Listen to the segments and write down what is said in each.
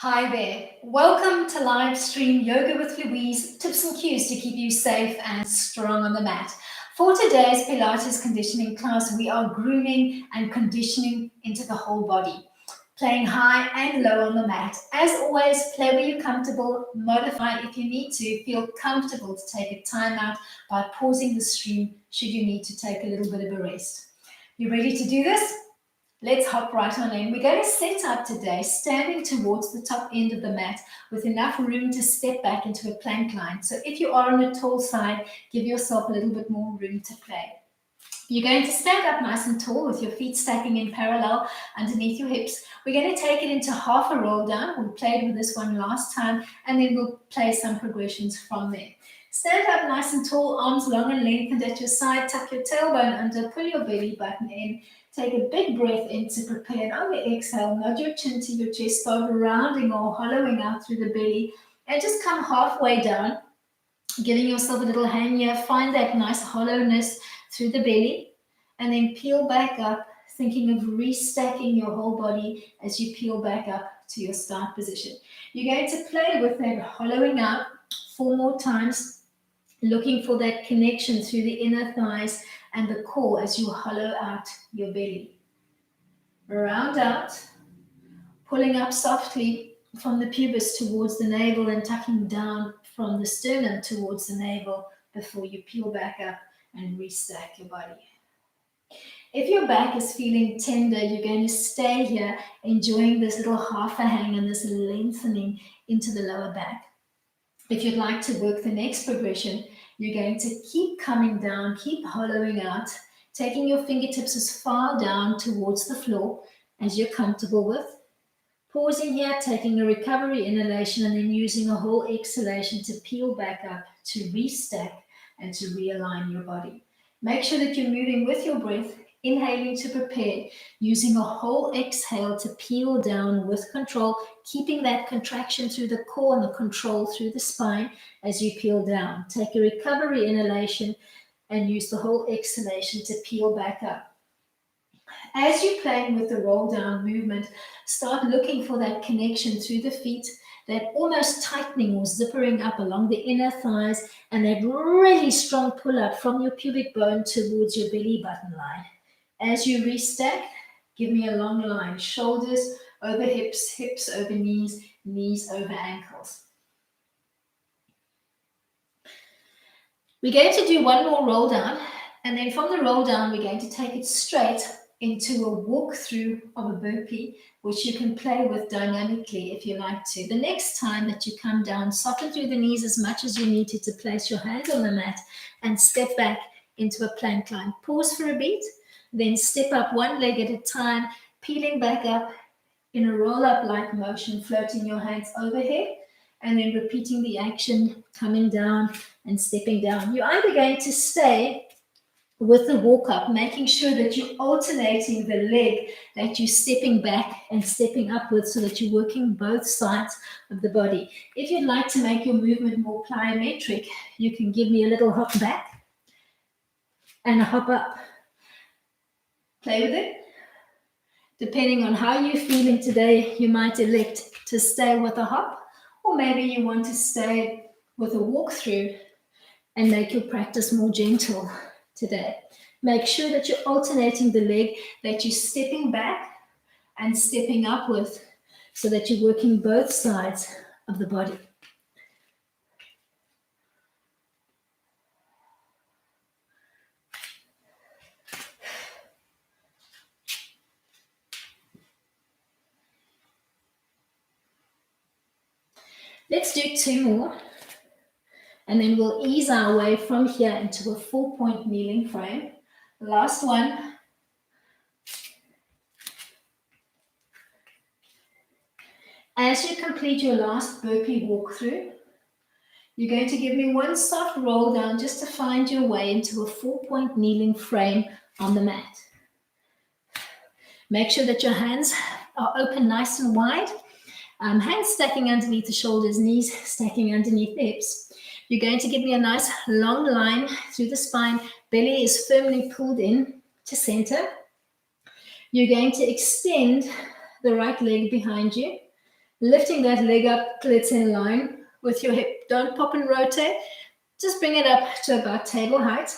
Hi there. Welcome to live stream Yoga with Louise, tips and cues to keep you safe and strong on the mat. For today's Pilates conditioning class, we are grooming and conditioning into the whole body, playing high and low on the mat. As always, play where you're comfortable, modify if you need to, feel comfortable to take a time out by pausing the stream should you need to take a little bit of a rest. You ready to do this? Let's hop right on in. We're going to set up today standing towards the top end of the mat with enough room to step back into a plank line. So if you are on the tall side, give yourself a little bit more room to play. You're going to stand up nice and tall with your feet stacking in parallel underneath your hips. We're going to take it into half a roll down. We played with this one last time, and then we'll play some progressions from there. Stand up nice and tall, arms long and lengthened at your side. Tuck your tailbone under, pull your belly button in. Take a big breath in to prepare, and on the exhale, nod your chin to your chest, start rounding or hollowing out through the belly, and just come halfway down, giving yourself a little hang here. Find that nice hollowness through the belly, and then peel back up, thinking of restacking your whole body as you peel back up to your start position. You're going to play with that hollowing out 4 more times, looking for that connection through the inner thighs and the core as you hollow out your belly. Round out, pulling up softly from the pubis towards the navel and tucking down from the sternum towards the navel before you peel back up and restack your body. If your back is feeling tender, you're going to stay here enjoying this little half a hang and this lengthening into the lower back. If you'd like to work the next progression, you're going to keep coming down, keep hollowing out, taking your fingertips as far down towards the floor as you're comfortable with. Pausing here, taking a recovery inhalation, and then using a whole exhalation to peel back up, to restack, and to realign your body. Make sure that you're moving with your breath, inhaling to prepare, using a whole exhale to peel down with control, keeping that contraction through the core and the control through the spine as you peel down. Take a recovery inhalation and use the whole exhalation to peel back up. As you're playing with the roll down movement, start looking for that connection through the feet, that almost tightening or zippering up along the inner thighs, and that really strong pull up from your pubic bone towards your belly button line. As you restack, give me a long line. Shoulders over hips, hips over knees, knees over ankles. We're going to do one more roll down, and then from the roll down, we're going to take it straight into a walk-through of a burpee, which you can play with dynamically if you like to. The next time that you come down, soften through the knees as much as you need to place your hands on the mat and step back into a plank line. Pause for a beat. Then step up one leg at a time, peeling back up in a roll-up-like motion, floating your hands overhead, and then repeating the action, coming down and stepping down. You're either going to stay with the walk-up, making sure that you're alternating the leg that you're stepping back and stepping up with so that you're working both sides of the body. If you'd like to make your movement more plyometric, you can give me a little hop back and a hop up. Play with it. Depending on how you're feeling today, you might elect to stay with a hop, or maybe you want to stay with a walkthrough and make your practice more gentle today. Make sure that you're alternating the leg that you're stepping back and stepping up with so that you're working both sides of the body. Let's do 2 more, and then we'll ease our way from here into a 4-point kneeling frame. Last one. As you complete your last burpee walkthrough, you're going to give me one soft roll down just to find your way into a 4-point kneeling frame on the mat. Make sure that your hands are open nice and wide. Hands stacking underneath the shoulders, knees stacking underneath the hips. You're going to give me a nice long line through the spine. Belly is firmly pulled in to center. You're going to extend the right leg behind you Lifting that leg up till it's in line with your hip. Don't pop and rotate. Just bring it up to about table height.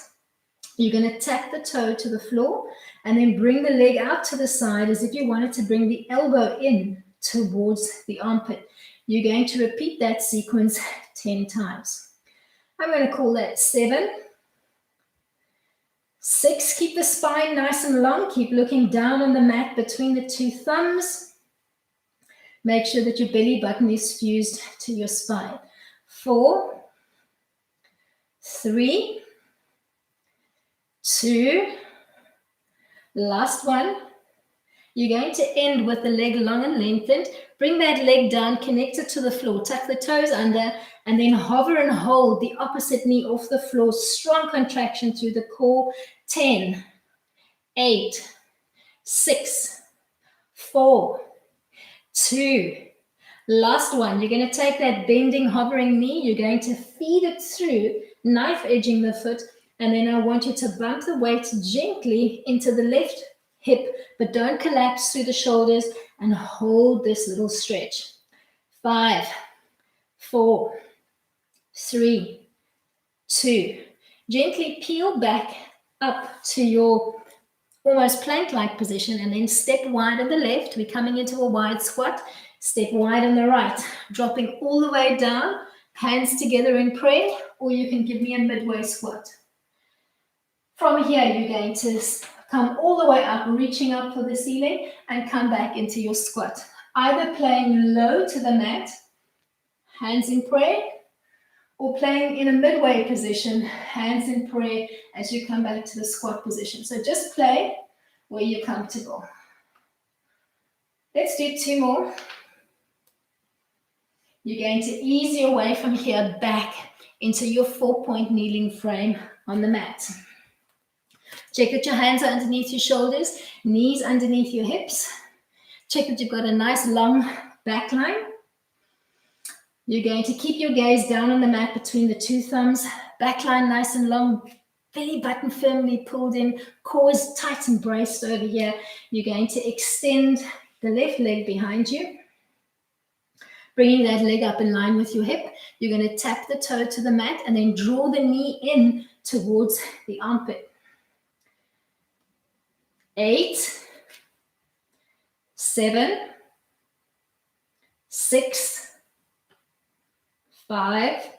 You're going to tap the toe to the floor and then bring the leg out to the side as if you wanted to bring the elbow in towards the armpit. You're going to repeat that sequence 10 times. I'm going to call that 7, 6. Keep the spine nice and long. Keep looking down on the mat between the two thumbs. Make sure that your belly button is fused to your spine. 4, 3, 2, last one. You're going to end with the leg long and lengthened. Bring that leg down, connect it to the floor, tuck the toes under, and then hover and hold the opposite knee off the floor. Strong contraction through the core. 10, 8, 6, 4, 2, last one. You're going to take that bending, hovering knee. You're going to feed it through, knife edging the foot, and then I want you to bump the weight gently into the left hip, but don't collapse through the shoulders, and hold this little stretch. 5, 4, 3, 2. Gently peel back up to your almost plank-like position, and then step wide on the left. We're coming into a wide squat. Step wide on the right, dropping all the way down, hands together in prayer, or you can give me a midway squat. From here, you're going to come all the way up, reaching up for the ceiling, and come back into your squat. Either playing low to the mat, hands in prayer, or playing in a midway position, hands in prayer as you come back to the squat position. So just play where you're comfortable. Let's do 2 more. You're going to ease your way from here back into your 4-point kneeling frame on the mat. Check that your hands are underneath your shoulders, knees underneath your hips. Check that you've got a nice long back line. You're going to keep your gaze down on the mat between the two thumbs, back line nice and long, belly button firmly pulled in, core is tight and braced over here. You're going to extend the left leg behind you, bringing that leg up in line with your hip. You're going to tap the toe to the mat and then draw the knee in towards the armpit. 8, 7, 6, 5,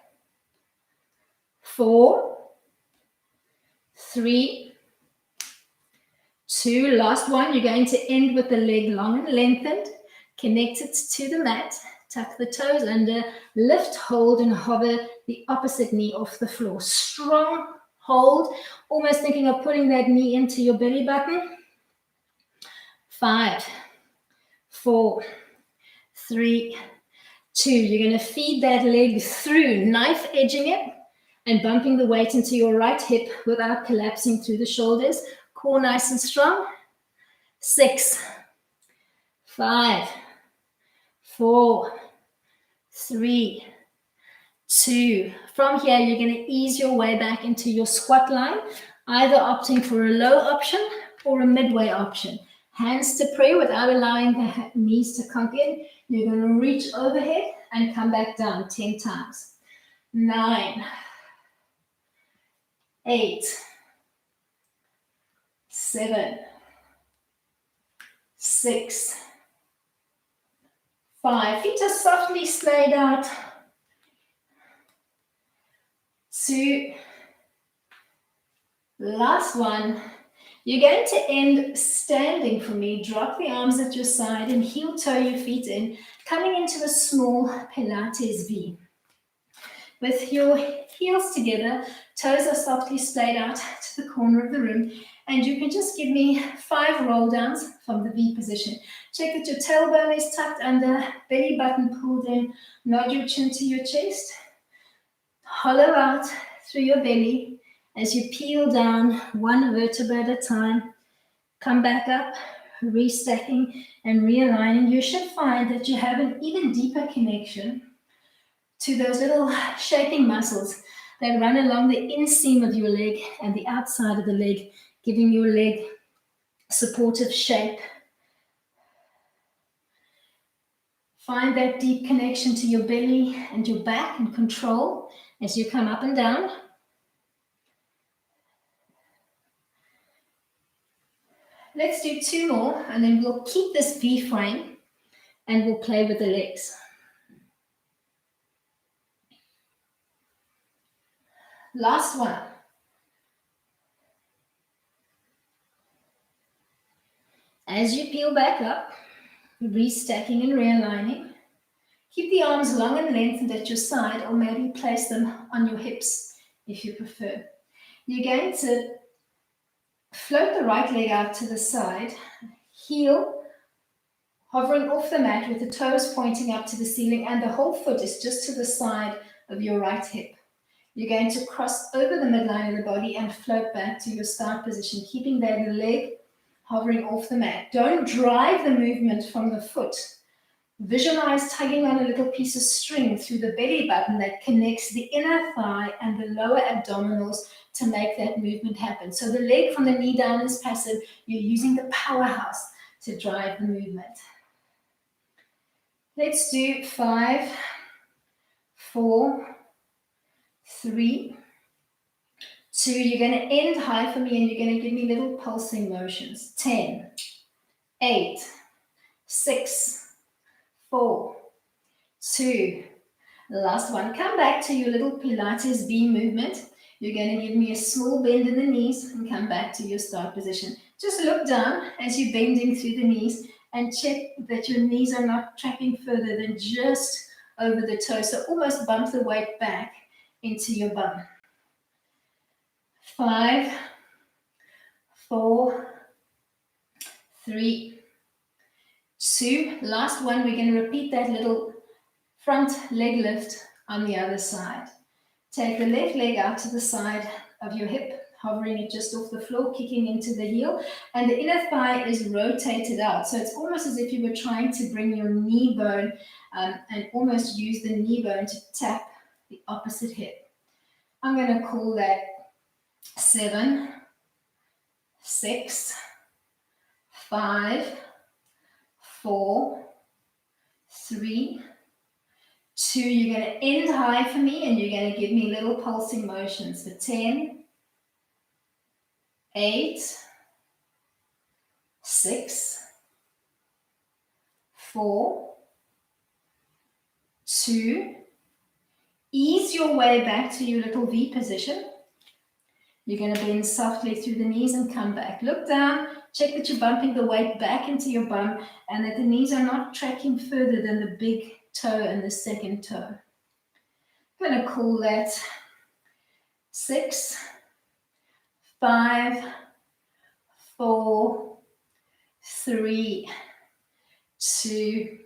4, 3, 2. Last one. You're going to end with the leg long and lengthened. Connect it to the mat. Tuck the toes under. Lift, hold, and hover the opposite knee off the floor. Strong hold. Almost thinking of putting that knee into your belly button. 5, 4, 3, 2. You're going to feed that leg through, knife edging it and bumping the weight into your right hip without collapsing through the shoulders. Core nice and strong. 6, 5, 4, 3, 2. From here, you're going to ease your way back into your squat line, either opting for a low option or a midway option. Hands to prayer without allowing the knees to conk in. You're going to reach overhead and come back down 10 times. 9, 8, 7, 6, 5. Feet are softly splayed out. 2. Last one. You're going to end standing for me. Drop the arms at your side and heel toe your feet in, coming into a small Pilates V. With your heels together, toes are softly splayed out to the corner of the room, and you can just give me 5 roll downs from the V position. Check that your tailbone is tucked under, belly button pulled in, nod your chin to your chest, hollow out through your belly as you peel down one vertebra at a time. Come back up, restacking and realigning. You should find that you have an even deeper connection to those little shaping muscles that run along the inseam of your leg and the outside of the leg, giving your leg supportive shape. Find that deep connection to your belly and your back and control as you come up and down. Let's do 2 more, and then we'll keep this V frame and we'll play with the legs. Last one. As you peel back up, restacking and realigning, keep the arms long and lengthened at your side, or maybe place them on your hips if you prefer. You're going to float the right leg out to the side, heel hovering off the mat with the toes pointing up to the ceiling, and the whole foot is just to the side of your right hip. You're going to cross over the midline of the body and float back to your start position, keeping that leg hovering off the mat. Don't drive the movement from the foot. Visualize tugging on a little piece of string through the belly button that connects the inner thigh and the lower abdominals to make that movement happen. So the leg from the knee down is passive. You're using the powerhouse to drive the movement. Let's do 5, 4, 3, 2. You're going to end high for me and you're going to give me little pulsing motions. 10, 8, 6, 4, 2. Last one. Come back to your little Pilates V movement. You're going to give me a small bend in the knees and come back to your start position. Just look down as you're bending through the knees and check that your knees are not tracking further than just over the toes. So almost bump the weight back into your bum. 5, 4, 3, 2. Last one, we're going to repeat that little front leg lift on the other side. Take the left leg out to the side of your hip, hovering it just off the floor, kicking into the heel, and the inner thigh is rotated out. So it's almost as if you were trying to bring your knee bone and almost use the knee bone to tap the opposite hip. I'm going to call that 7, 6, 5, 4, 3, 2. You're going to end high for me and you're going to give me little pulsing motions for 10, 8, 6, 4, 2. Ease your way back to your little V position. You're going to bend softly through the knees and come back. Look down, check that you're bumping the weight back into your bum and that the knees are not tracking further than the big toe and the second toe. I'm going to call that 6, 5, 4, 3, 2.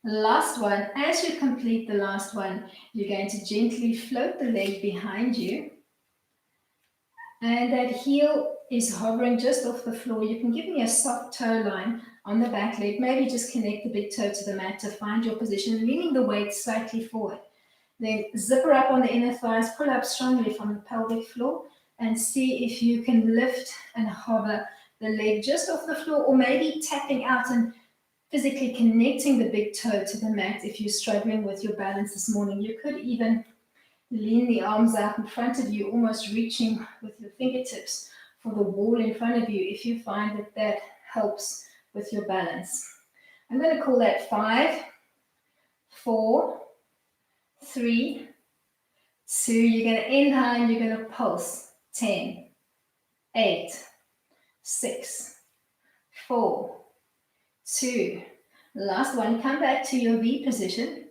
Last one. As you complete the last one, you're going to gently float the leg behind you. And that heel is hovering just off the floor. You can give me a soft toe line on the back leg. Maybe just connect the big toe to the mat to find your position, leaning the weight slightly forward. Then zipper up on the inner thighs, pull up strongly from the pelvic floor, and see if you can lift and hover the leg just off the floor, or maybe tapping out and physically connecting the big toe to the mat if you're struggling with your balance this morning. You could even lean the arms out in front of you, almost reaching with your fingertips for the wall in front of you if you find that that helps with your balance. I'm going to call that 5, 4, 3, 2. You're going to end high and you're going to pulse. 10, 8, 6, 4, 2. Last one, come back to your V position.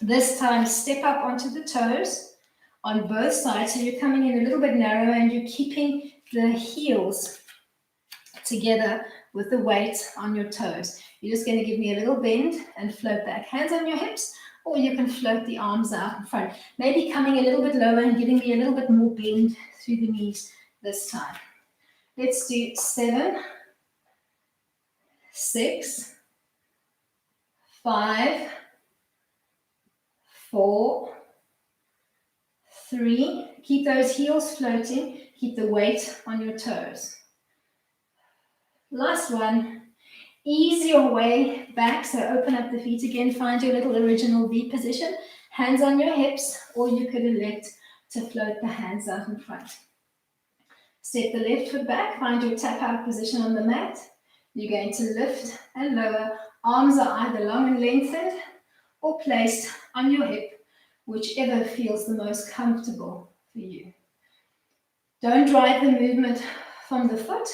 This time, step up onto the toes on both sides. So you're coming in a little bit narrower and you're keeping the heels together with the weight on your toes. You're just going to give me a little bend and float back. Hands on your hips, or you can float the arms out in front. Maybe coming a little bit lower and giving me a little bit more bend through the knees this time. Let's do 7, 6, 5, 4, 3. Keep those heels floating. Keep the weight on your toes. Last one. Ease your way back, so open up the feet again, find your little original V position, hands on your hips, or you could elect to float the hands out in front. Step the left foot back, find your tap out position on the mat. You're going to lift and lower. Arms are either long and lengthened or placed on your hip, whichever feels the most comfortable for you. Don't drive the movement from the foot.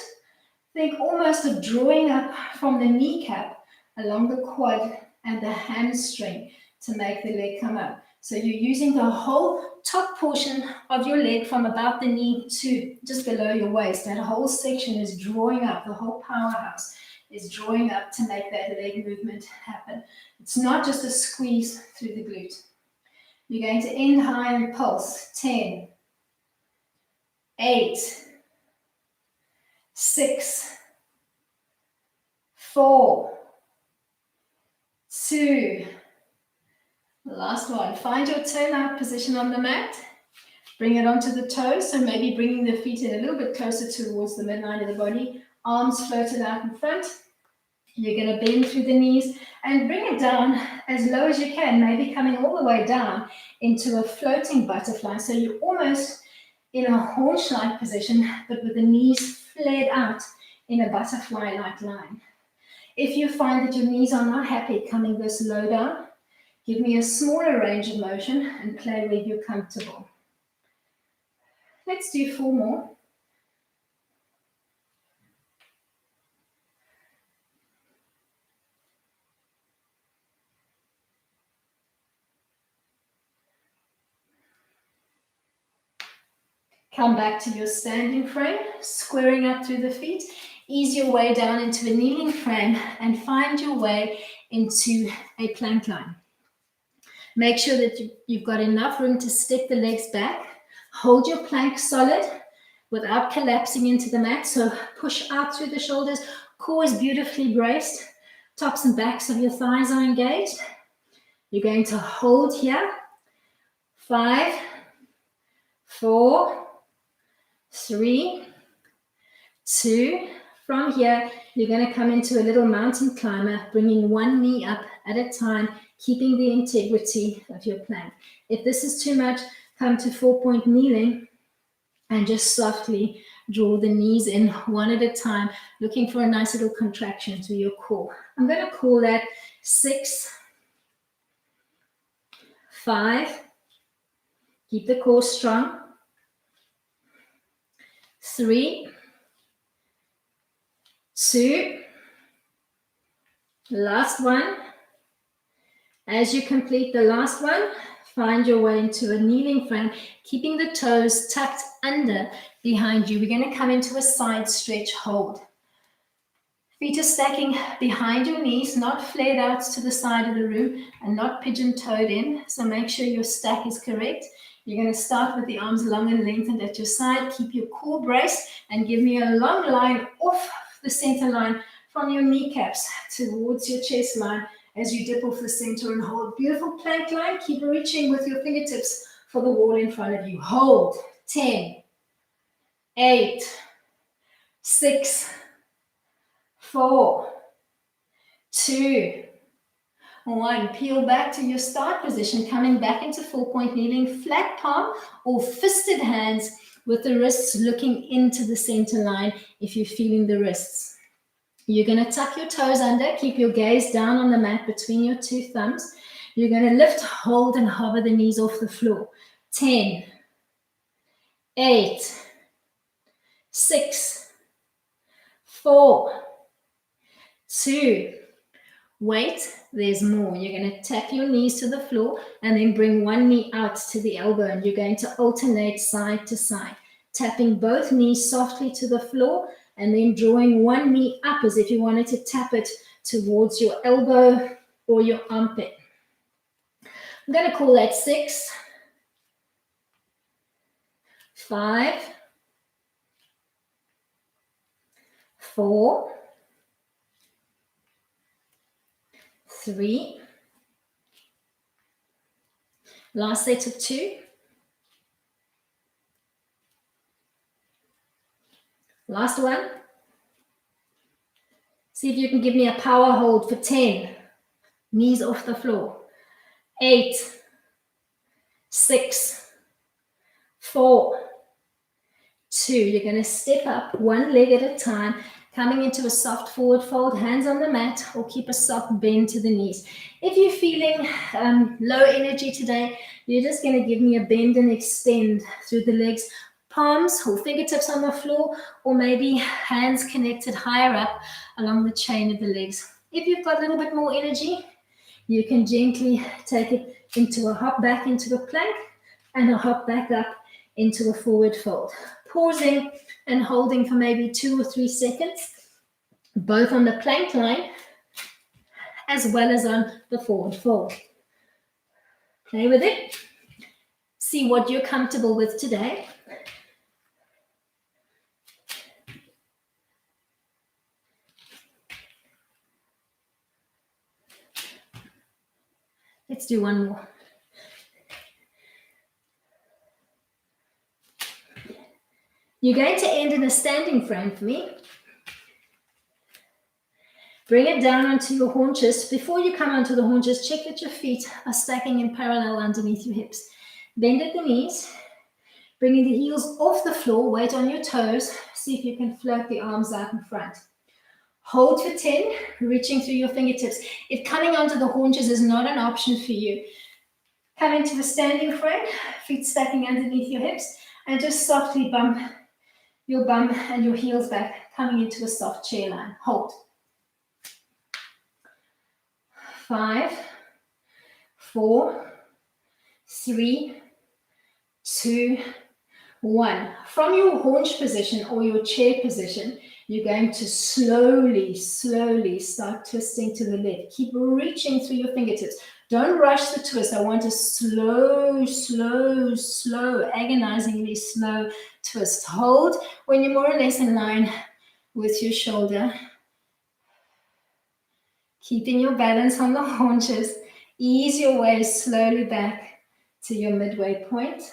Think almost of drawing up from the kneecap along the quad and the hamstring to make the leg come up. So you're using the whole top portion of your leg from about the knee to just below your waist. That whole section is drawing up. The whole powerhouse is drawing up to make that leg movement happen. It's not just a squeeze through the glute. You're going to end high and pulse. 10, 8, 6, 4, 2, last one. Find your turnout position on the mat. Bring it onto the toes, so maybe bringing the feet in a little bit closer towards the midline of the body. Arms floated out in front. You're going to bend through the knees and bring it down as low as you can, maybe coming all the way down into a floating butterfly. So you're almost in a haunch-like position, but with the knees flared out in a butterfly-like line. If you find that your knees are not happy coming this low down, give me a smaller range of motion and play where you're comfortable. Let's do 4 more. Come back to your standing frame, squaring up through the feet. Ease your way down into a kneeling frame and find your way into a plank line. Make sure that you've got enough room to step the legs back. Hold your plank solid without collapsing into the mat. So push out through the shoulders. Core is beautifully braced. Tops and backs of your thighs are engaged. You're going to hold here. 5, 4, 3, 2. From here, you're going to come into a little mountain climber, bringing one knee up at a time, keeping the integrity of your plank. If this is too much, come to 4-point kneeling and just softly draw the knees in one at a time, looking for a nice little contraction to your core. I'm going to call that 6, 5. Keep the core strong. 3, 2, last one. As you complete the last one, find your way into a kneeling frame, keeping the toes tucked under behind you. We're going to come into a side stretch hold. Feet are stacking behind your knees, not flared out to the side of the room and not pigeon-toed in. So make sure your stack is correct. You're going to start with the arms long and lengthened at your side. Keep your core braced and give me a long line off the center line from your kneecaps towards your chest line as you dip off the center and hold. Beautiful plank line. Keep reaching with your fingertips for the wall in front of you. Hold. 10, 8, 6, 4, 2, 1. Peel back to your start position, coming back into 4-point kneeling, flat palm or fisted hands with the wrists looking into the center line if you're feeling the wrists. You're going to tuck your toes under, keep your gaze down on the mat between your 2 thumbs. You're going to lift, hold, and hover the knees off the floor. 10, 8, 6, 4, 2, wait, there's more. You're going to tap your knees to the floor and then bring one knee out to the elbow, and you're going to alternate side to side, tapping both knees softly to the floor and then drawing one knee up as if you wanted to tap it towards your elbow or your armpit. I'm going to call that 6, 5, 4, 3, last set of 2, last one, See if you can give me a power hold for 10. Knees off the floor. 8, 6, 4, 2. You're going to step up one leg at a time, coming into a soft forward fold, hands on the mat, or keep a soft bend to the knees. If you're feeling low energy today, you're just going to give me a bend and extend through the legs, palms or fingertips on the floor, or maybe hands connected higher up along the chain of the legs. If you've got a little bit more energy, you can gently take it into a hop back into a plank and a hop back up into a forward fold. Pausing and holding for maybe 2 or 3 seconds, both on the plank line as well as on the forward fold. Play with it. See what you're comfortable with today. Let's do one more. You're going to end in a standing frame for me. Bring it down onto your haunches. Before you come onto the haunches, check that your feet are stacking in parallel underneath your hips. Bend at the knees, bringing the heels off the floor, weight on your toes. See if you can float the arms out in front. Hold for 10, reaching through your fingertips. If coming onto the haunches is not an option for you, come into a standing frame, feet stacking underneath your hips, and just softly bump your bum and your heels back, coming into a soft chair line. Hold. 5, 4, 3, 2, 1. From your haunch position or your chair position, you're going to slowly start twisting to the left. Keep reaching through your fingertips. Don't rush the twist. I want a slow, agonizingly slow twist. Hold when you're more or less in line with your shoulder. Keeping your balance on the haunches. Ease your way slowly back to your midway point.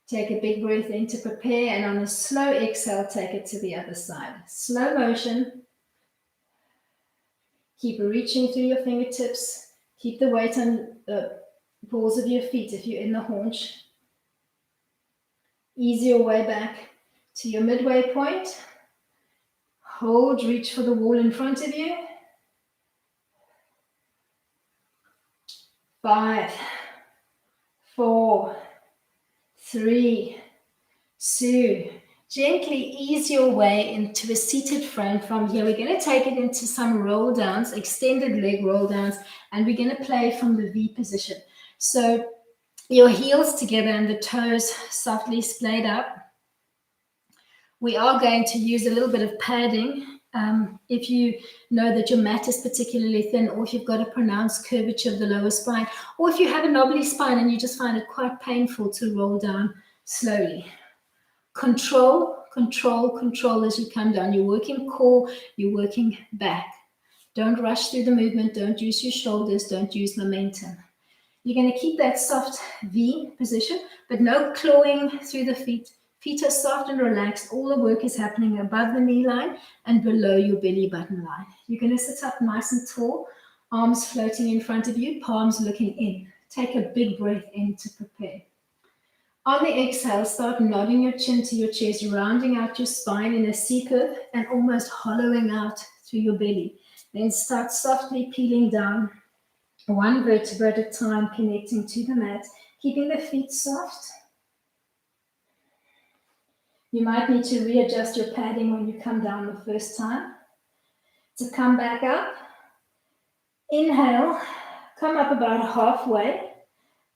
Take a big breath in to prepare, and on a slow exhale, take it to the other side. Slow motion. Keep reaching through your fingertips. Keep the weight on the balls of your feet if you're in the haunch. Ease your way back to your midway point. Hold, reach for the wall in front of you. 5, 4, 3, 2. Gently ease your way into a seated frame from here. We're going to take it into some roll downs, extended leg roll downs, and we're going to play from the V position. So your heels together and the toes softly splayed up. We are going to use a little bit of padding. If you know that your mat is particularly thin, or if you've got a pronounced curvature of the lower spine, or if you have a knobbly spine and you just find it quite painful to roll down slowly. Control as you come down. You're working core, you're working back. Don't rush through the movement. Don't use your shoulders. Don't use momentum. You're going to keep that soft V position, but no clawing through the feet. Feet are soft and relaxed. All the work is happening above the knee line and below your belly button line. You're going to sit up nice and tall, arms floating in front of you, palms looking in. Take a big breath in to prepare. On the exhale, start nodding your chin to your chest, rounding out your spine in a C curve and almost hollowing out through your belly. Then start softly peeling down, one vertebra at a time, connecting to the mat, keeping the feet soft. You might need to readjust your padding when you come down the first time. To come back up, inhale, come up about halfway,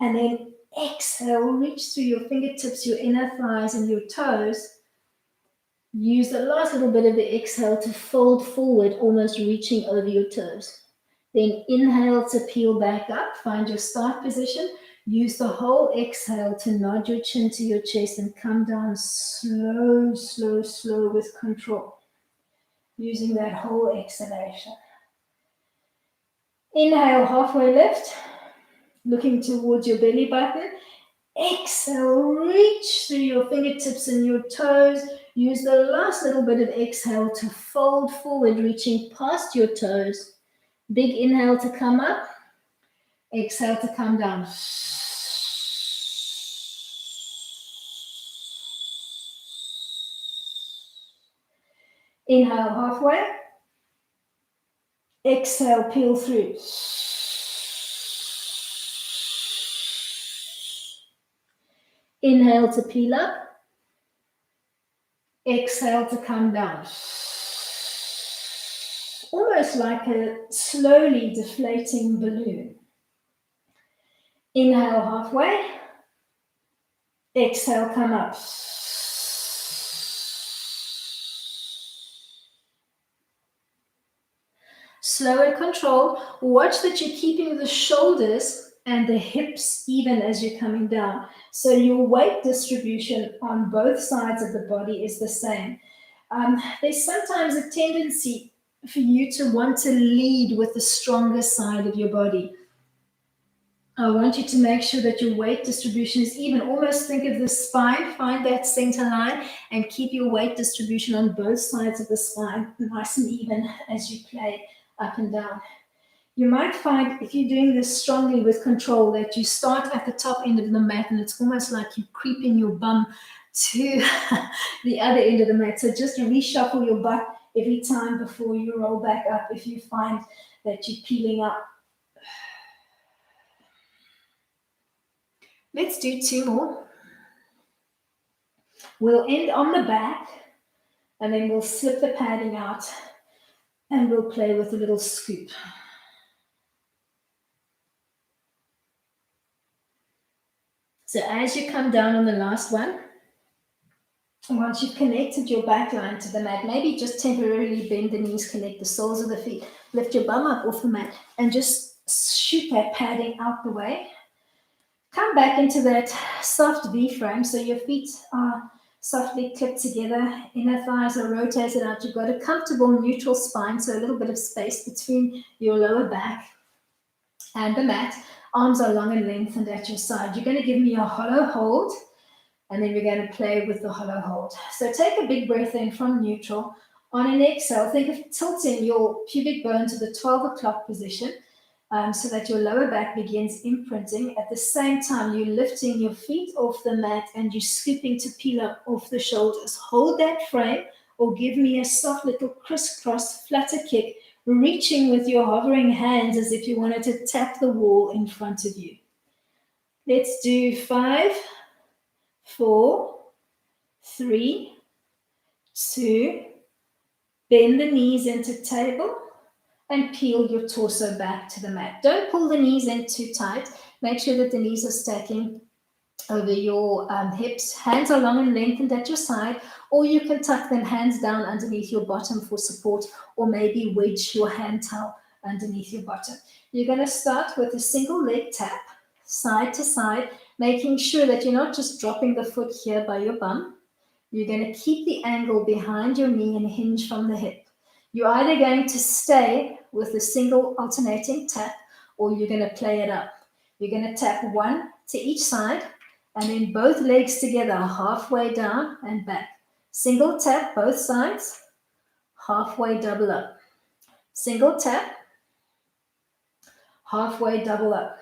and then exhale, reach through your fingertips, your inner thighs, and your toes. Use the last little bit of the exhale to fold forward, almost reaching over your toes. Then inhale to peel back up, find your start position. Use the whole exhale to nod your chin to your chest and come down slow with control. Using that whole exhalation. Inhale, halfway lift, looking towards your belly button. Exhale, reach through your fingertips and your toes. Use the last little bit of exhale to fold forward, reaching past your toes. Big inhale to come up. Exhale to come down. Inhale halfway. Exhale, peel through. Inhale to peel up. Exhale to come down. Almost like a slowly deflating balloon. Inhale halfway. Exhale, come up. Slow and controlled. Watch that you're keeping the shoulders and the hips even as you're coming down. So your weight distribution on both sides of the body is the same. There's sometimes a tendency for you to want to lead with the stronger side of your body. I want you to make sure that your weight distribution is even. Almost think of the spine, find that center line, and keep your weight distribution on both sides of the spine nice and even as you play up and down. You might find if you're doing this strongly with control that you start at the top end of the mat and it's almost like you're creeping your bum to the other end of the mat. So just reshuffle your butt every time before you roll back up if you find that you're peeling up. Let's do 2 more. We'll end on the back and then we'll slip the padding out and we'll play with a little scoop. So as you come down on the last one, once you've connected your back line to the mat, maybe just temporarily bend the knees, connect the soles of the feet, lift your bum up off the mat and just shoot that padding out the way. Come back into that soft V frame, so your feet are softly clipped together, inner thighs are rotated out. You've got a comfortable neutral spine, so a little bit of space between your lower back and the mat. Arms are long and lengthened at your side. You're going to give me a hollow hold, and then we're going to play with the hollow hold. So take a big breath in from neutral. On an exhale, think of tilting your pubic bone to the 12 o'clock position. So that your lower back begins imprinting. At the same time, you're lifting your feet off the mat and you're scooping to peel up off the shoulders. Hold that frame or give me a soft little crisscross flutter kick, reaching with your hovering hands as if you wanted to tap the wall in front of you. Let's do 5, 4, 3, 2, bend the knees into table, and peel your torso back to the mat. Don't pull the knees in too tight. Make sure that the knees are stacking over your hips. Hands are long and lengthened at your side, or you can tuck them hands down underneath your bottom for support, or maybe wedge your hand towel underneath your bottom. You're going to start with a single leg tap, side to side, making sure that you're not just dropping the foot here by your bum. You're going to keep the angle behind your knee and hinge from the hip. You're either going to stay with a single alternating tap or you're going to play it up. You're going to tap one to each side and then both legs together halfway down and back. Single tap both sides, halfway double up. Single tap, halfway double up.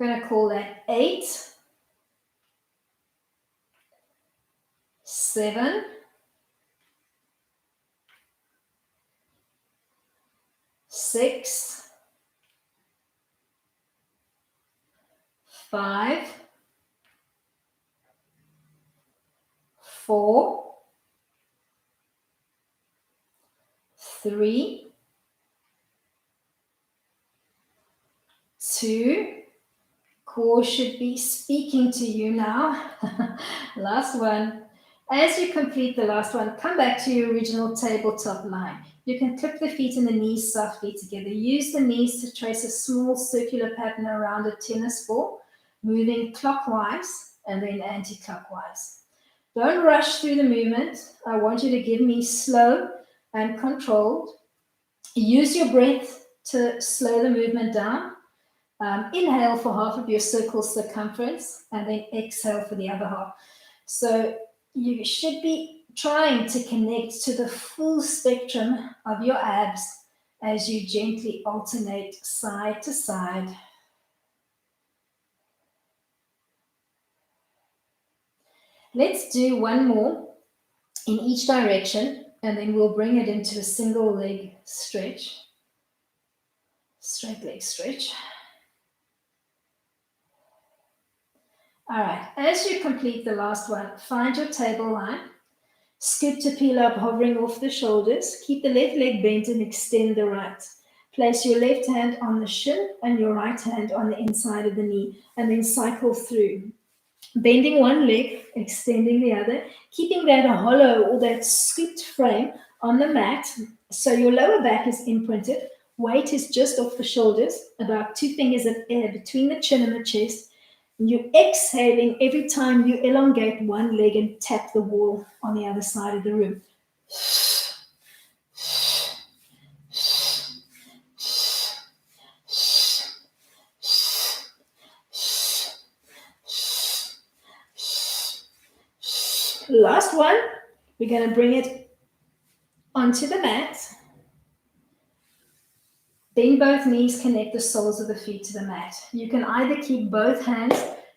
I'm going to call that 8, 7, 6, 5, 4, 3, 2, core should be speaking to you now. Last one. As you complete the last one, come back to your original tabletop line. You can clip the feet and the knees softly together. Use the knees to trace a small circular pattern around a tennis ball, moving clockwise and then anti-clockwise. Don't rush through the movement. I want you to give me slow and controlled. Use your breath to slow the movement down. Inhale for half of your circle circumference and then exhale for the other half. So you should be trying to connect to the full spectrum of your abs as you gently alternate side to side. Let's do one more in each direction, and then we'll bring it into a single leg stretch. Straight leg stretch. All right, as you complete the last one, find your table line. Scoop to peel up, hovering off the shoulders. Keep the left leg bent and extend the right. Place your left hand on the shin and your right hand on the inside of the knee, and then cycle through. Bending one leg, extending the other, keeping that hollow or that scooped frame on the mat so your lower back is imprinted. Weight is just off the shoulders, about 2 fingers of air between the chin and the chest. You're exhaling every time you elongate one leg and tap the wall on the other side of the room. Last one, we're going to bring it onto the mat. Bend both knees, connect the soles of the feet to the mat. You can either keep both hands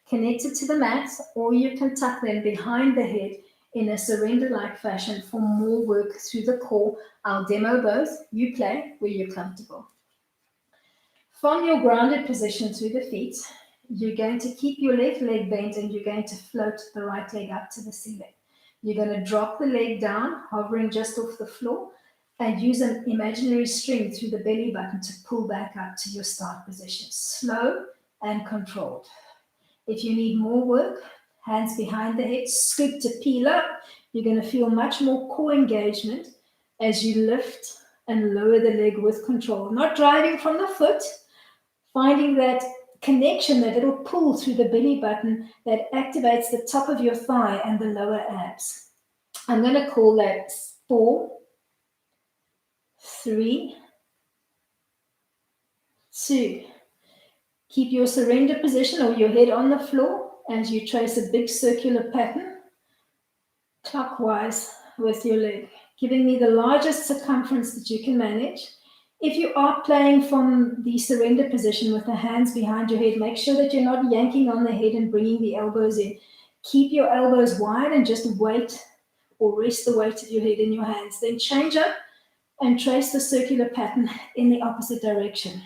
connected to the mat, or you can tuck them behind the head in a surrender-like fashion for more work through the core. I'll demo both. You play where you're comfortable. From your grounded position through the feet, you're going to keep your left leg bent and you're going to float the right leg up to the ceiling. You're going to drop the leg down, hovering just off the floor, and use an imaginary string through the belly button to pull back up to your start position. Slow and controlled. If you need more work, hands behind the head, scoop to peel up. You're going to feel much more core engagement as you lift and lower the leg with control. Not driving from the foot, finding that connection, that little pull through the belly button that activates the top of your thigh and the lower abs. I'm going to call that 4, 3, 2. Keep your surrender position or your head on the floor as you trace a big circular pattern clockwise with your leg, giving me the largest circumference that you can manage. If you are playing from the surrender position with the hands behind your head, make sure that you're not yanking on the head and bringing the elbows in. Keep your elbows wide and just wait or rest the weight of your head in your hands. Then change up and trace the circular pattern in the opposite direction.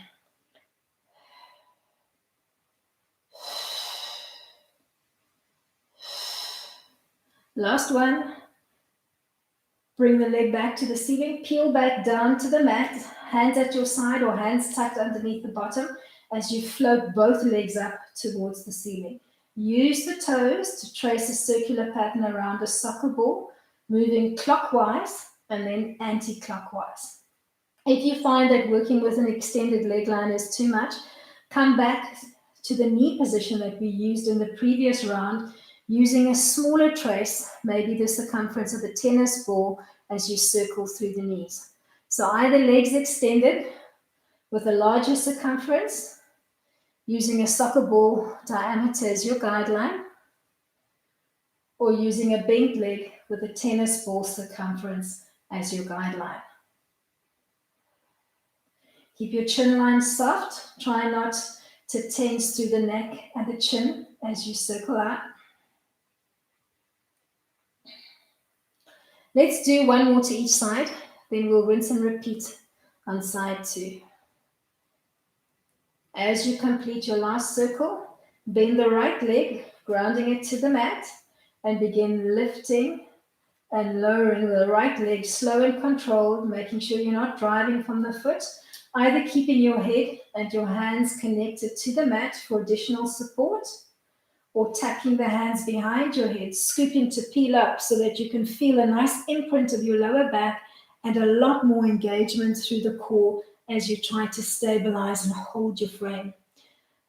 Last one. Bring the leg back to the ceiling, peel back down to the mat, hands at your side or hands tucked underneath the bottom as you float both legs up towards the ceiling. Use the toes to trace a circular pattern around a soccer ball, moving clockwise and then anti-clockwise. If you find that working with an extended leg line is too much, come back to the knee position that we used in the previous round, using a smaller trace, maybe the circumference of a tennis ball, as you circle through the knees. So either legs extended with a larger circumference, using a soccer ball diameter as your guideline, or using a bent leg with a tennis ball circumference as your guideline. Keep your chin line soft. Try not to tense through the neck and the chin as you circle out. Let's do one more to each side, then we'll rinse and repeat on side 2. As you complete your last circle, bend the right leg, grounding it to the mat, and begin lifting and lowering the right leg, slow and controlled, making sure you're not driving from the foot, either keeping your head and your hands connected to the mat for additional support, or tucking the hands behind your head, scooping to peel up so that you can feel a nice imprint of your lower back and a lot more engagement through the core as you try to stabilize and hold your frame.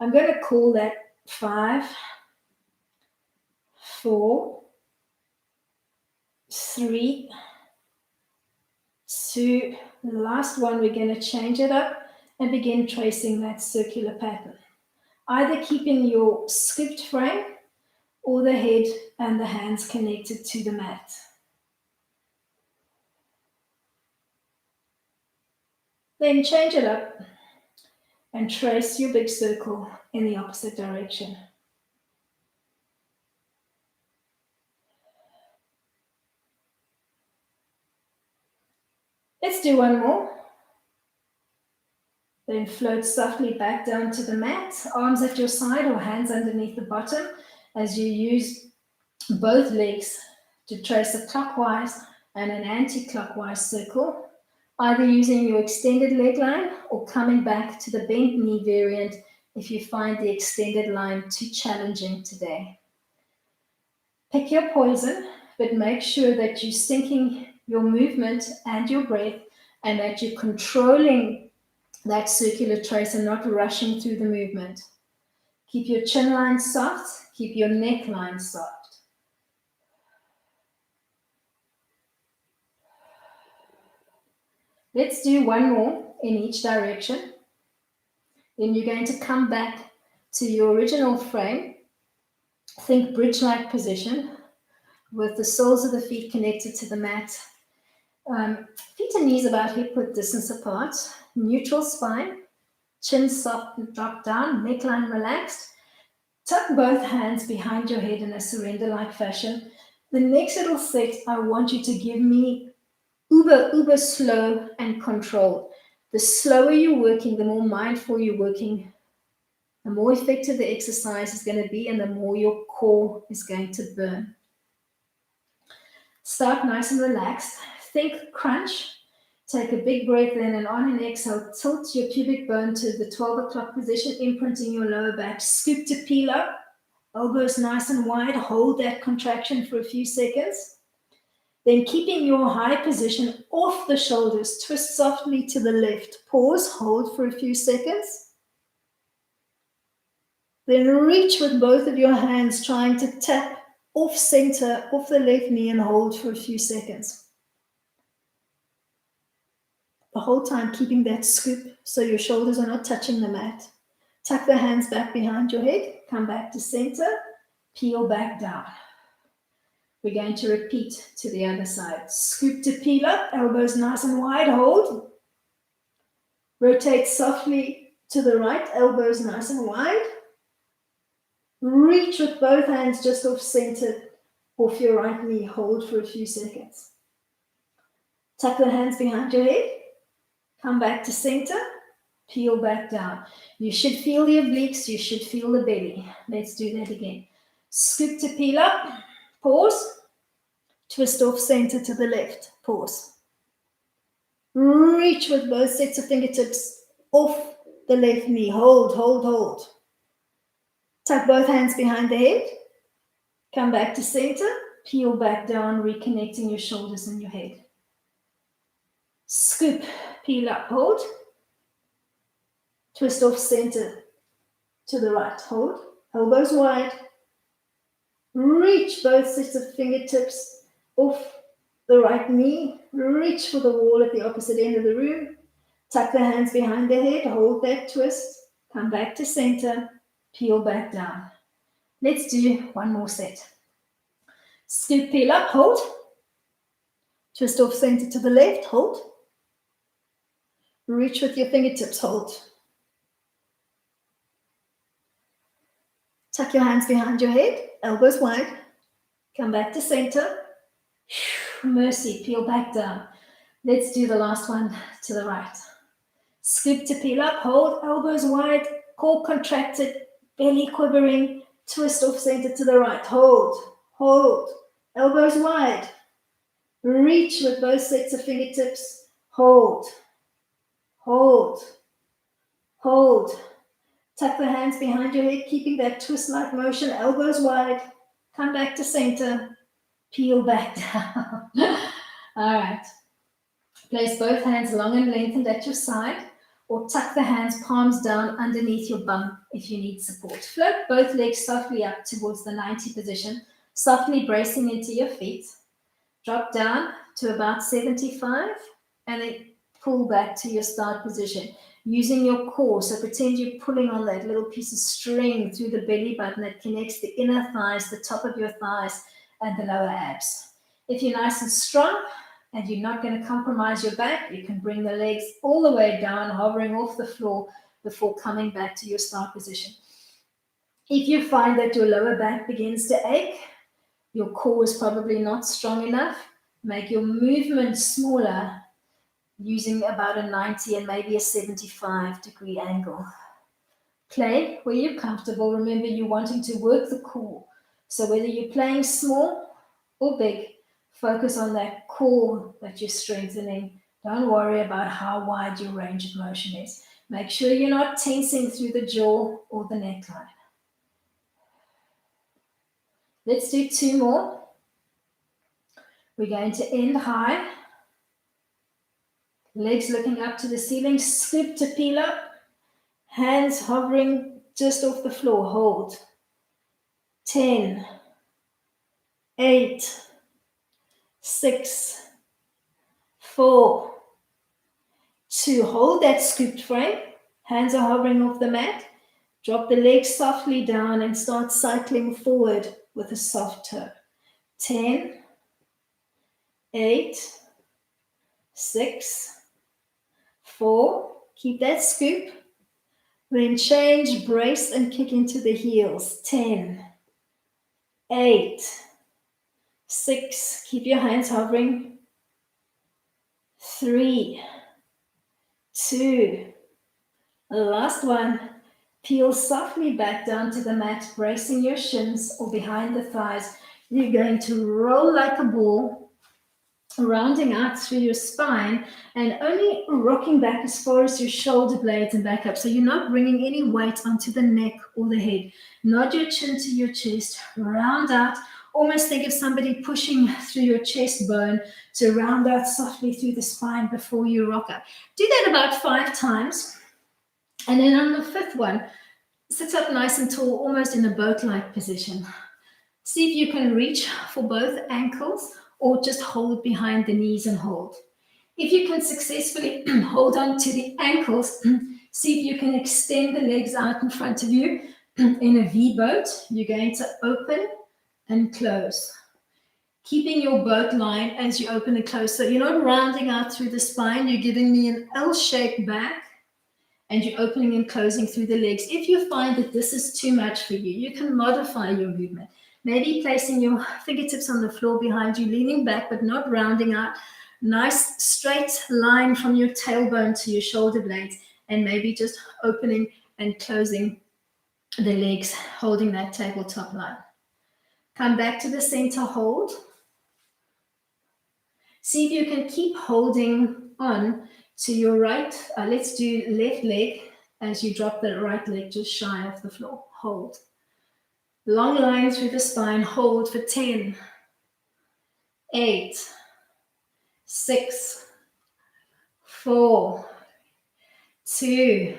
I'm going to call that 5, 4, 3, 2. The last one, we're going to change it up and begin tracing that circular pattern. Either keeping your scooped frame or the head and the hands connected to the mat. Then change it up and trace your big circle in the opposite direction. Let's do one more. Then float softly back down to the mat, arms at your side or hands underneath the bottom as you use both legs to trace a clockwise and an anti-clockwise circle, either using your extended leg line or coming back to the bent knee variant if you find the extended line too challenging today. Pick your poison, but make sure that you're syncing your movement and your breath and that you're controlling that circular trace and not rushing through the movement. Keep your chin line soft, keep your neck line soft. Let's do one more in each direction. Then you're going to come back to your original frame. Think bridge-like position with the soles of the feet connected to the mat. Feet and knees about hip-width distance apart. Neutral spine. Chin soft and drop down. Neckline relaxed. Tuck both hands behind your head in a surrender-like fashion. The next little set, I want you to give me uber slow and controlled. The slower you're working, the more mindful you're working, the more effective the exercise is going to be and the more your core is going to burn. Start nice and relaxed. Think crunch. Take a big breath in and on an exhale, tilt your pubic bone to the 12 o'clock position, imprinting your lower back. Scoop to peel up. Elbows nice and wide. Hold that contraction for a few seconds. Then keeping your high position off the shoulders, twist softly to the left. Pause, hold for a few seconds. Then reach with both of your hands, trying to tap off center, off the left knee, and hold for a few seconds. The whole time keeping that scoop so your shoulders are not touching the mat. Tuck the hands back behind your head, come back to center, peel back down. We're going to repeat to the other side. Scoop to peel up, elbows nice and wide, hold. Rotate softly to the right, elbows nice and wide. Reach with both hands just off center, off your right knee, hold for a few seconds. Tuck the hands behind your head, come back to center, peel back down. You should feel the obliques, you should feel the belly. Let's do that again. Scoop to peel up, pause, twist off center to the left, pause. Reach with both sets of fingertips off the left knee, hold, hold, hold. Tuck both hands behind the head, come back to center, peel back down, reconnecting your shoulders and your head. Scoop, peel up, hold. Twist off center to the right, hold. Elbows wide. Reach both sets of fingertips off the right knee. Reach for the wall at the opposite end of the room. Tuck the hands behind the head, hold that twist. Come back to center, peel back down. Let's do one more set. Scoop, peel up, hold. Twist off center to the left, hold. Reach with your fingertips, hold. Tuck your hands behind your head, elbows wide. Come back to center. Mercy, peel back down. Let's do the last one to the right. Scoop to peel up, hold, elbows wide, core contracted, belly quivering, twist off center to the right, hold, hold, elbows wide. Reach with both sets of fingertips, hold, hold, hold. Tuck the hands behind your head, keeping that twist-like motion, elbows wide. Come back to center, peel back down. All right. Place both hands long and lengthened at your side, or tuck the hands palms down underneath your bum if you need support. Float both legs softly up towards the 90 position, softly bracing into your feet. Drop down to about 75, and then pull back to your start position. Using your core, so pretend you're pulling on that little piece of string through the belly button that connects the inner thighs, the top of your thighs, and the lower abs. If you're nice and strong and you're not going to compromise your back, you can bring the legs all the way down, hovering off the floor before coming back to your start position. If you find that your lower back begins to ache, your core is probably not strong enough, make your movement smaller, using about a 90 and maybe a 75-degree angle. Play where you're comfortable. Remember, you're wanting to work the core. So whether you're playing small or big, focus on that core that you're strengthening. Don't worry about how wide your range of motion is. Make sure you're not tensing through the jaw or the neckline. Let's do 2 more. We're going to end high. Legs looking up to the ceiling, scoop to peel up, hands hovering just off the floor, hold. 10, 8, 6, 4, 2. Hold that scooped frame, hands are hovering off the mat. Drop the legs softly down and start cycling forward with a soft toe. 10, 8, 6, 4, keep that scoop, then change, brace and kick into the heels. 10, 8, 6, keep your hands hovering. 3, 2, last one. Peel softly back down to the mat, bracing your shins or behind the thighs. You're going to roll like a ball, rounding out through your spine and only rocking back as far as your shoulder blades and back up. So you're not bringing any weight onto the neck or the head. Nod your chin to your chest, round out. Almost think of somebody pushing through your chest bone to round out softly through the spine before you rock up. Do that about 5 times. And then on the 5th one, sit up nice and tall, almost in a boat-like position. See if you can reach for both ankles or just hold behind the knees and hold. If you can successfully hold on to the ankles, see if you can extend the legs out in front of you in a V boat. You're going to open and close, keeping your boat line as you open and close. So you're not rounding out through the spine, you're giving me an L-shaped back, and you're opening and closing through the legs. If you find that this is too much for you, you can modify your movement. Maybe placing your fingertips on the floor behind you, leaning back but not rounding out. Nice straight line from your tailbone to your shoulder blades, and maybe just opening and closing the legs, holding that tabletop line. Come back to the center hold. See if you can keep holding on to your right. Let's do left leg as you drop the right leg just shy of the floor. Hold. Long line through the spine. Hold for 10, 8, 6, 4, 2.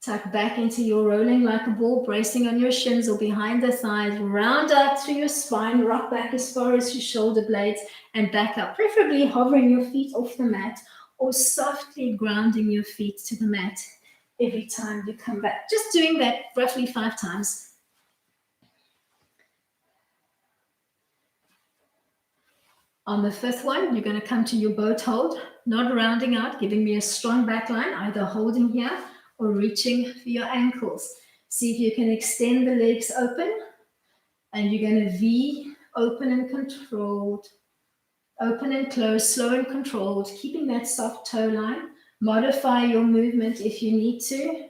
Tuck back into your rolling like a ball, bracing on your shins or behind the thighs. Round out through your spine, rock back as far as your shoulder blades and back up, preferably hovering your feet off the mat or softly grounding your feet to the mat every time you come back. Just doing that roughly 5 times. On the 5th one, you're going to come to your boat hold, not rounding out, giving me a strong back line, either holding here or reaching for your ankles. See if you can extend the legs open, and you're going to V, open and controlled, open and close, slow and controlled, keeping that soft toe line. Modify your movement if you need to,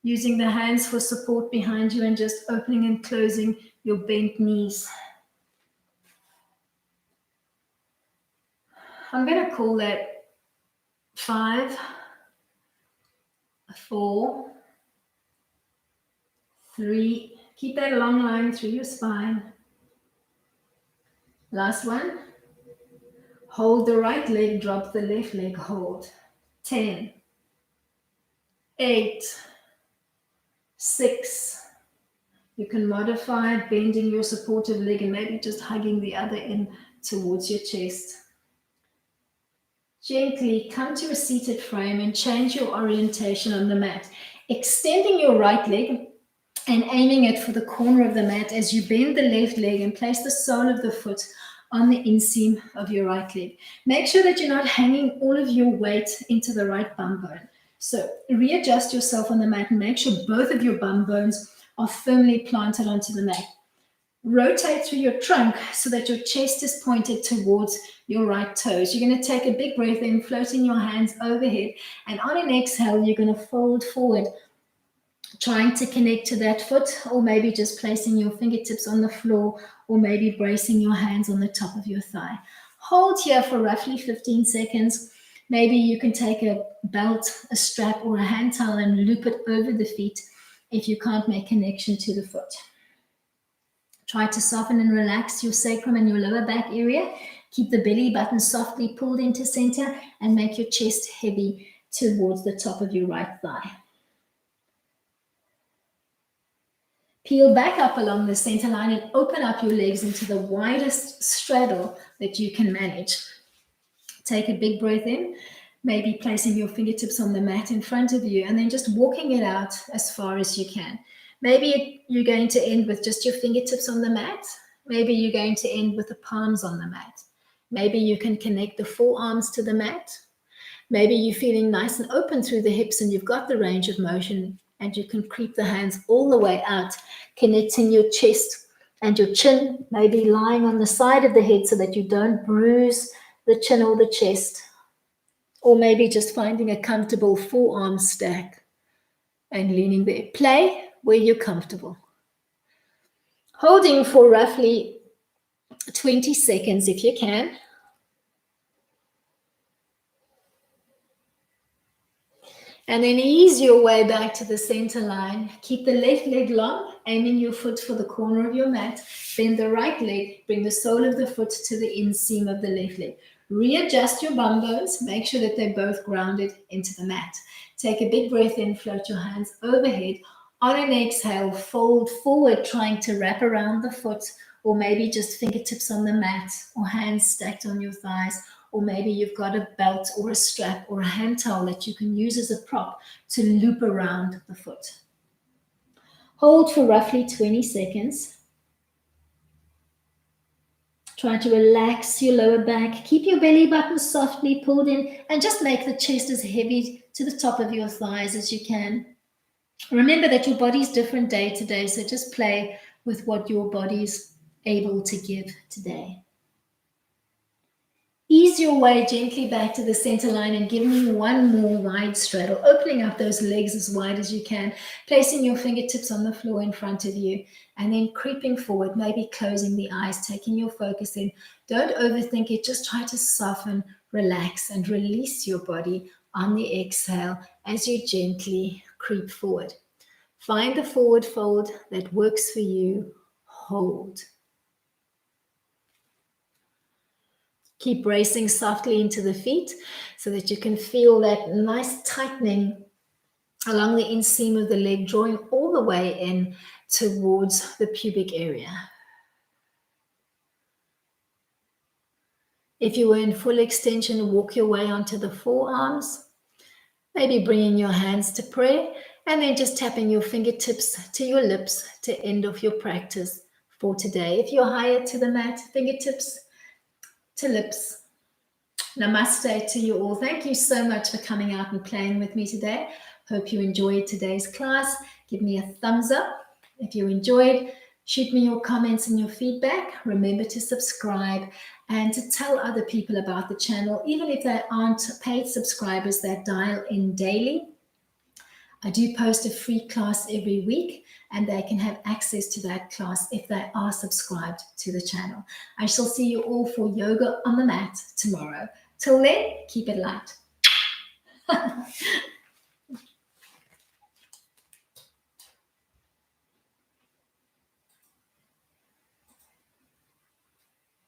using the hands for support behind you and just opening and closing your bent knees. I'm going to call that 5, 4, 3. Keep that long line through your spine. Last one. Hold the right leg, drop the left leg, hold. 10, 8, 6. You can modify bending your supportive leg and maybe just hugging the other end towards your chest. Gently come to a seated frame and change your orientation on the mat, extending your right leg and aiming it for the corner of the mat as you bend the left leg and place the sole of the foot on the inseam of your right leg. Make sure that you're not hanging all of your weight into the right bum bone. So readjust yourself on the mat and make sure both of your bum bones are firmly planted onto the mat. Rotate through your trunk so that your chest is pointed towards your right toes. You're going to take a big breath in, floating your hands overhead, and on an exhale, you're going to fold forward, trying to connect to that foot, or maybe just placing your fingertips on the floor, or maybe bracing your hands on the top of your thigh. Hold here for roughly 15 seconds. Maybe you can take a belt, a strap, or a hand towel and loop it over the feet if you can't make connection to the foot. Try to soften and relax your sacrum and your lower back area. Keep the belly button softly pulled into center and make your chest heavy towards the top of your right thigh. Peel back up along the center line and open up your legs into the widest straddle that you can manage. Take a big breath in, maybe placing your fingertips on the mat in front of you, and then just walking it out as far as you can. Maybe you're going to end with just your fingertips on the mat. Maybe you're going to end with the palms on the mat. Maybe you can connect the forearms to the mat. Maybe you're feeling nice and open through the hips and you've got the range of motion, and you can creep the hands all the way out, connecting your chest and your chin, maybe lying on the side of the head so that you don't bruise the chin or the chest, or maybe just finding a comfortable forearm stack and leaning there. Play where you're comfortable. Holding for roughly 20 seconds if you can. And then ease your way back to the center line. Keep the left leg long, aiming your foot for the corner of your mat. Bend the right leg, bring the sole of the foot to the inseam of the left leg. Readjust your bum bones, make sure that they're both grounded into the mat. Take a big breath in, float your hands overhead. On an exhale, fold forward, trying to wrap around the foot, or maybe just fingertips on the mat, or hands stacked on your thighs, or maybe you've got a belt or a strap or a hand towel that you can use as a prop to loop around the foot. Hold for roughly 20 seconds. Try to relax your lower back. Keep your belly button softly pulled in and just make the chest as heavy to the top of your thighs as you can. Remember that your body's different day to day, so just play with what your body's able to give today. Ease your way gently back to the center line and give me one more wide straddle, opening up those legs as wide as you can, placing your fingertips on the floor in front of you, and then creeping forward, maybe closing the eyes, taking your focus in. Don't overthink it, just try to soften, relax, and release your body on the exhale as you gently creep forward. Find the forward fold that works for you. Hold. Keep bracing softly into the feet so that you can feel that nice tightening along the inseam of the leg, drawing all the way in towards the pubic area. If you were in full extension, walk your way onto the forearms, maybe bringing your hands to prayer, and then just tapping your fingertips to your lips to end off your practice for today. If you're higher to the mat, fingertips to lips. Namaste to you all. Thank you so much for coming out and playing with me today. Hope you enjoyed today's class. Give me a thumbs up if you enjoyed. Shoot me your comments and your feedback. Remember to subscribe and to tell other people about the channel, even if they aren't paid subscribers that dial in daily. I do post a free class every week, and they can have access to that class if they are subscribed to the channel. I shall see you all for yoga on the mat tomorrow. Till then, keep it light.